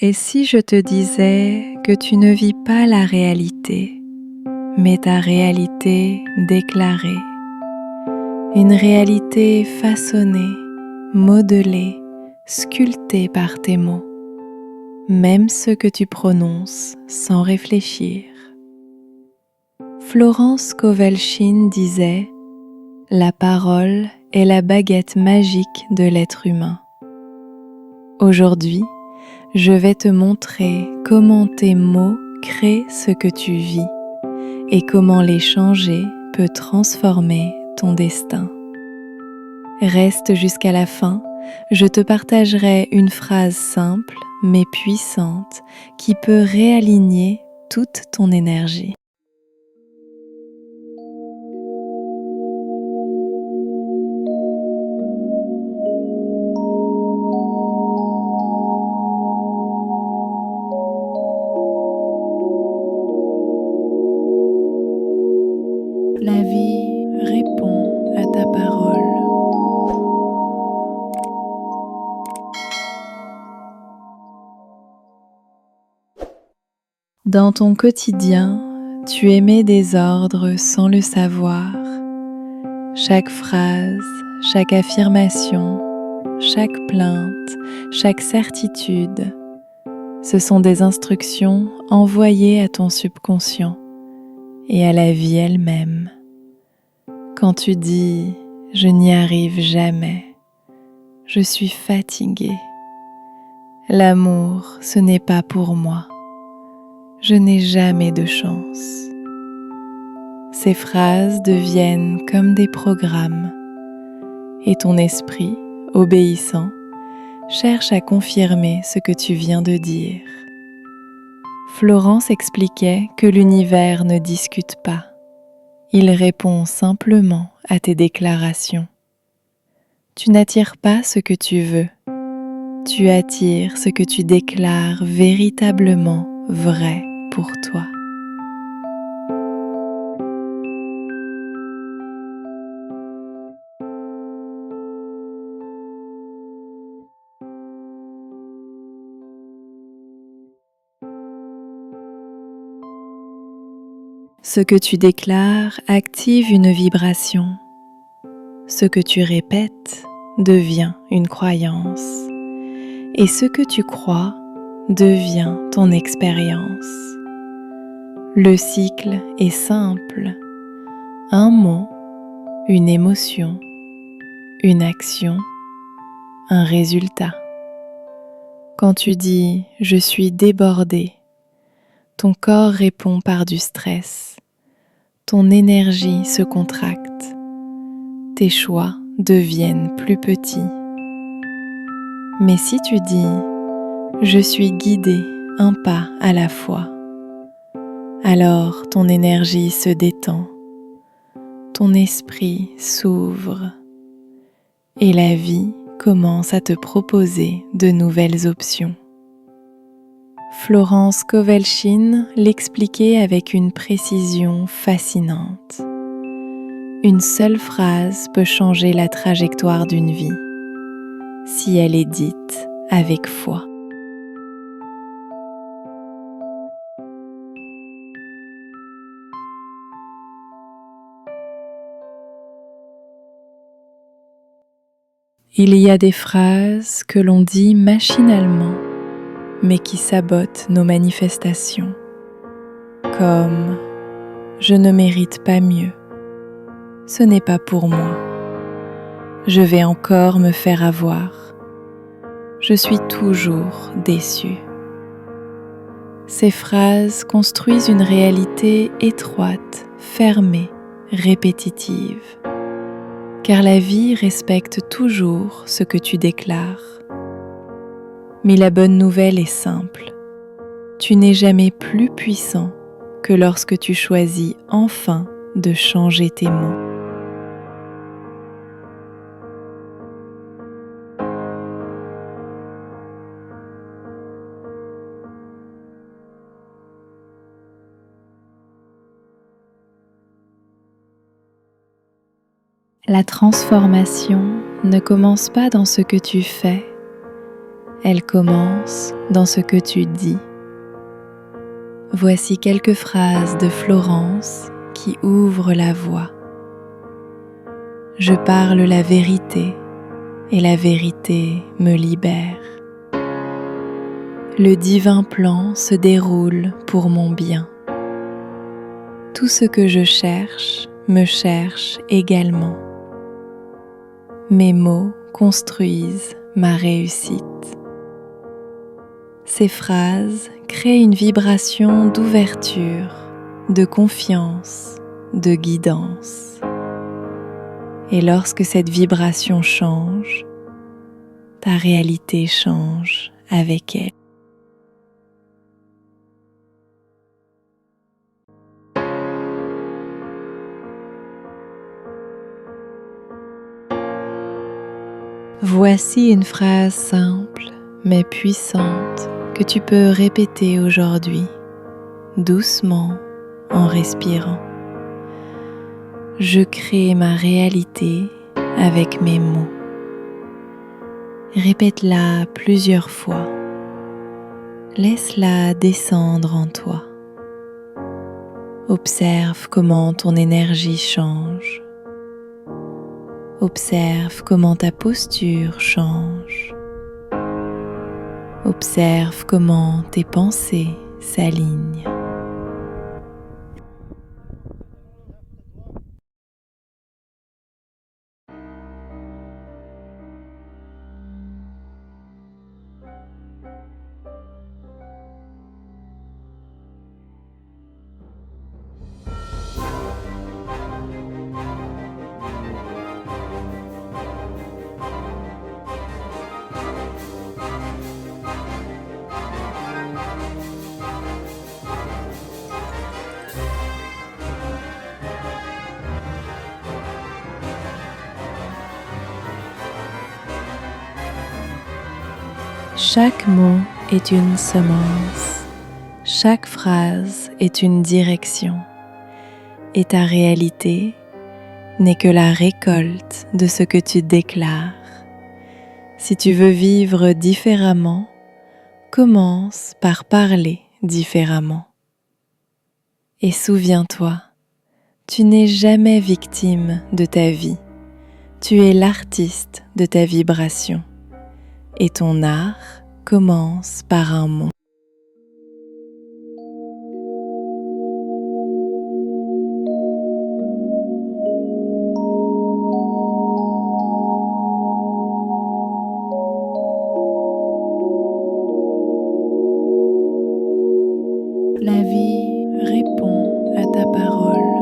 Et si je te disais que tu ne vis pas la réalité, mais ta réalité déclarée, une réalité façonnée, modelée, sculptée par tes mots, même ceux que tu prononces sans réfléchir. Florence Kovalchine disait: la parole est la baguette magique de l'être humain. Aujourd'hui, je vais te montrer comment tes mots créent ce que tu vis et comment les changer peut transformer ton destin. Reste jusqu'à la fin, je te partagerai une phrase simple mais puissante qui peut réaligner toute ton énergie. La vie répond à ta parole. Dans ton quotidien, tu émets des ordres sans le savoir. Chaque phrase, chaque affirmation, chaque plainte, chaque certitude, ce sont des instructions envoyées à ton subconscient et à la vie elle-même. Quand tu dis « je n'y arrive jamais »,« je suis fatigué »,« l'amour, ce n'est pas pour moi »,« je n'ai jamais de chance », ces phrases deviennent comme des programmes et ton esprit, obéissant, cherche à confirmer ce que tu viens de dire. Florence expliquait que l'univers ne discute pas. Il répond simplement à tes déclarations. Tu n'attires pas ce que tu veux. Tu attires ce que tu déclares véritablement vrai pour toi. Ce que tu déclares active une vibration. Ce que tu répètes devient une croyance. Et ce que tu crois devient ton expérience. Le cycle est simple. Un mot, une émotion, une action, un résultat. Quand tu dis « je suis débordé », ton corps répond par du stress. Ton énergie se contracte. Tes choix deviennent plus petits. Mais si tu dis « je suis guidé un pas à la fois », alors ton énergie se détend, ton esprit s'ouvre et la vie commence à te proposer de nouvelles options. Florence Kovalchine l'expliquait avec une précision fascinante. Une seule phrase peut changer la trajectoire d'une vie, si elle est dite avec foi. Il y a des phrases que l'on dit machinalement, mais qui sabotent nos manifestations, comme « je ne mérite pas mieux »,« ce n'est pas pour moi »,« je vais encore me faire avoir »,« je suis toujours déçu ». Ces phrases construisent une réalité étroite, fermée, répétitive, car la vie respecte toujours ce que tu déclares. Mais la bonne nouvelle est simple. Tu n'es jamais plus puissant que lorsque tu choisis enfin de changer tes mots. La transformation ne commence pas dans ce que tu fais, Elle commence dans ce que tu dis. Voici quelques phrases de Florence qui ouvrent la voie. Je parle la vérité et la vérité me libère. Le divin plan se déroule pour mon bien. Tout ce que je cherche me cherche également. Mes mots construisent ma réussite. Ces phrases créent une vibration d'ouverture, de confiance, de guidance. Et lorsque cette vibration change, ta réalité change avec elle. Voici une phrase simple mais puissante que tu peux répéter aujourd'hui, doucement en respirant. Je crée ma réalité avec mes mots. Répète-la plusieurs fois. Laisse-la descendre en toi. Observe comment ton énergie change. Observe comment ta posture change. Observe comment tes pensées s'alignent. Chaque mot est une semence, chaque phrase est une direction, et ta réalité n'est que la récolte de ce que tu déclares. Si tu veux vivre différemment, commence par parler différemment. Et souviens-toi, tu n'es jamais victime de ta vie, tu es l'artiste de ta vibration. Et ton art commence par un mot. La vie répond à ta parole.